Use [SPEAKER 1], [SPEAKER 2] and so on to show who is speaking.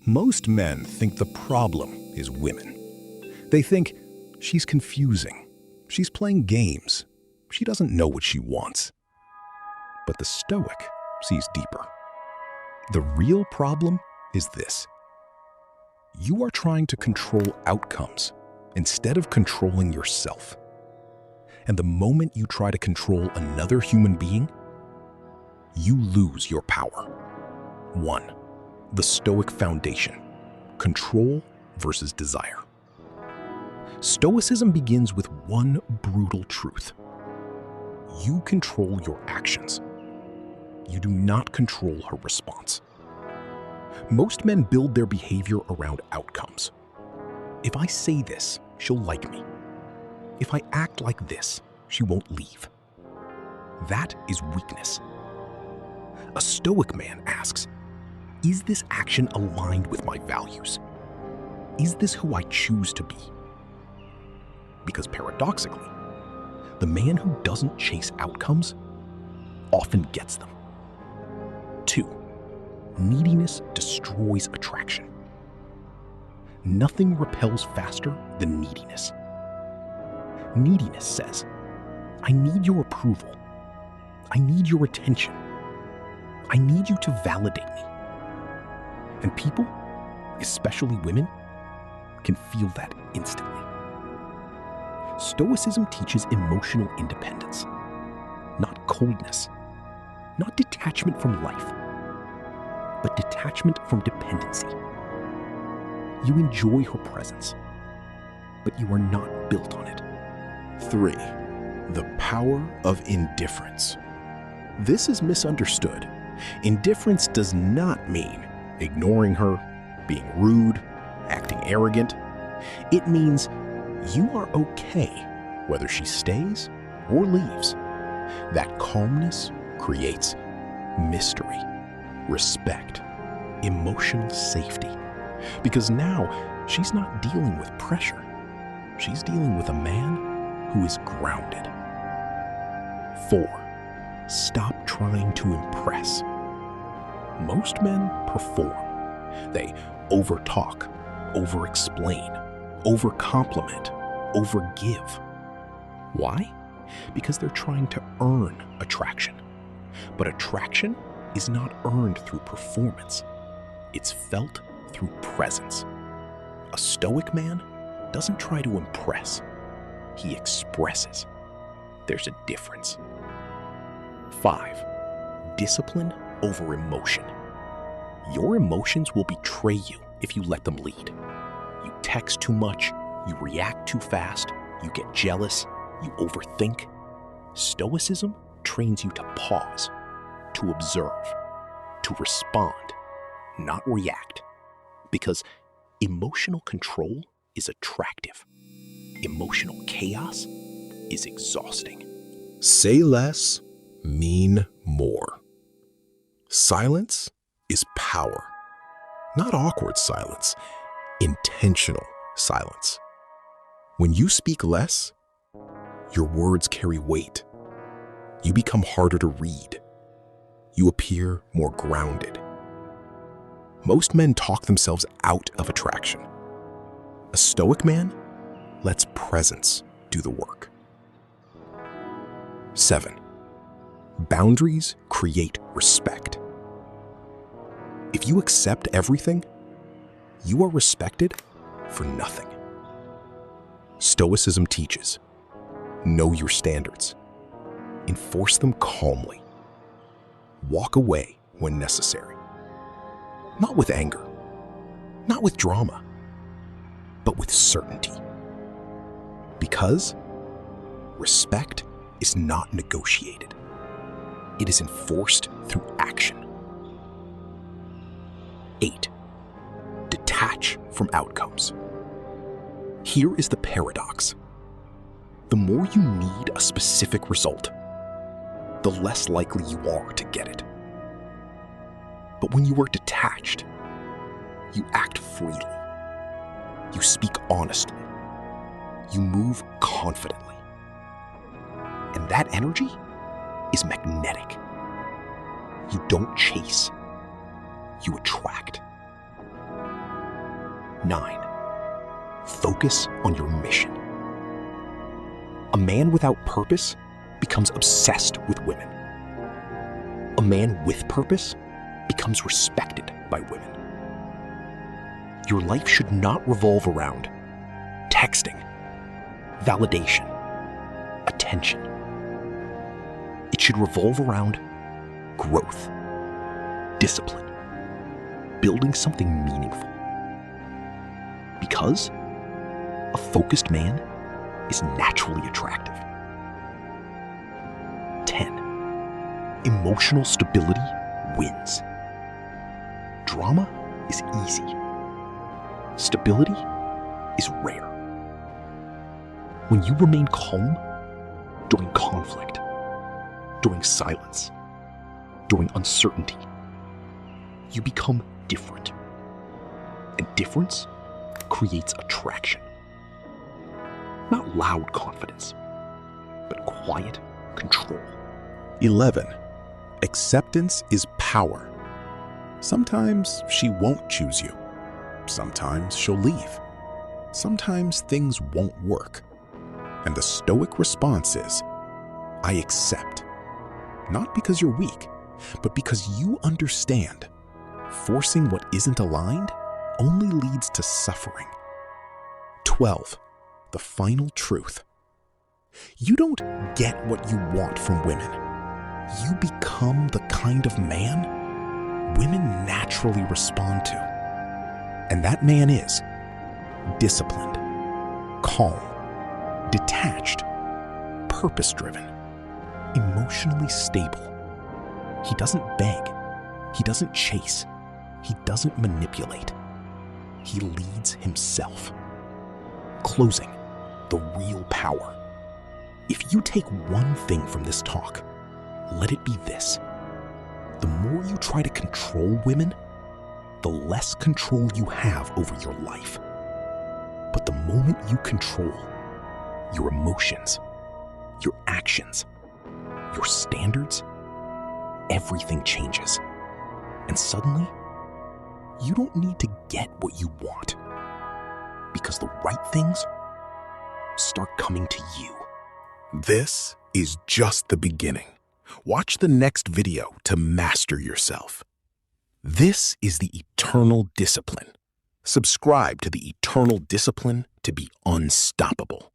[SPEAKER 1] Most men think the problem is women. They think she's confusing, she's playing games, she doesn't know what she wants. But the Stoic sees deeper. The real problem is this. You are trying to control outcomes instead of controlling yourself. And the moment you try to control another human being, you lose your power. 1. The Stoic foundation: control versus desire. Stoicism begins with one brutal truth. You control your actions. You do not control her response. Most men build their behavior around outcomes. If I say this, she'll like me. If I act like this, she won't leave. That is weakness. A Stoic man asks, is this action aligned with my values? Is this who I choose to be? Because paradoxically, the man who doesn't chase outcomes often gets them. 2. Neediness destroys attraction. Nothing repels faster than neediness. Neediness says, I need your approval. I need your attention. I need you to validate me. And people, especially women, can feel that instantly. Stoicism teaches emotional independence, not coldness, not detachment from life, but detachment from dependency. You enjoy her presence, but you are not built on it.
[SPEAKER 2] 3. The power of indifference. This is misunderstood. Indifference does not mean ignoring her, being rude, acting arrogant. It means you are okay whether she stays or leaves. That calmness creates mystery, respect, emotional safety. Because now she's not dealing with pressure. She's dealing with a man who is grounded. 4. Stop trying to impress. Most men perform. They overtalk, over-explain, over-compliment, over-give. Why? Because they're trying to earn attraction. But attraction is not earned through performance. It's felt through presence. A Stoic man doesn't try to impress. He expresses. There's a difference. 5. Discipline over emotion. Your emotions will betray you if you let them lead. You text too much, you react too fast, you get jealous, you overthink. Stoicism trains you to pause, to observe, to respond, not react. Because emotional control is attractive. Emotional chaos is exhausting.
[SPEAKER 1] Say less, mean more. Silence is power. Not awkward silence, intentional silence. When you speak less, your words carry weight. You become harder to read. You appear more grounded. Most men talk themselves out of attraction. A Stoic man lets presence do the work. 7. Boundaries create respect. If you accept everything, you are respected for nothing. Stoicism teaches, know your standards. Enforce them calmly. Walk away when necessary. Not with anger, not with drama, but with certainty. Because respect is not negotiated. It is enforced through action. 8. Detach from outcomes. Here is the paradox. The more you need a specific result, the less likely you are to get it. But when you are detached, you act freely. You speak honestly. You move confidently. And that energy is magnetic. You don't chase. You attract.
[SPEAKER 2] 9. Focus on your mission. A man without purpose becomes obsessed with women. A man with purpose becomes respected by women. Your life should not revolve around texting, validation, attention. It should revolve around growth, discipline, building something meaningful. Because a focused man is naturally attractive. 10. Emotional stability wins. Drama is easy. Stability is rare. When you remain calm during conflict, during silence, during uncertainty, you become different. And difference creates attraction. Not loud confidence, but quiet control.
[SPEAKER 1] 11. Acceptance is power. Sometimes she won't choose you. Sometimes she'll leave. Sometimes things won't work. And the Stoic response is, I accept. Not because you're weak, but because you understand. Forcing what isn't aligned only leads to suffering. 12. The final truth. You don't get what you want from women. You become the kind of man women naturally respond to. And that man is disciplined, calm, detached, purpose-driven, emotionally stable. He doesn't beg. He doesn't chase. He doesn't manipulate. He leads himself. Closing, the real power. If you take one thing from this talk, let it be this. The more you try to control women, the less control you have over your life. But the moment you control your emotions, your actions, your standards, everything changes. And suddenly, you don't need to get what you want, because the right things start coming to you. This is just the beginning. Watch the next video to master yourself. This is the eternal discipline. Subscribe to the eternal discipline to be unstoppable.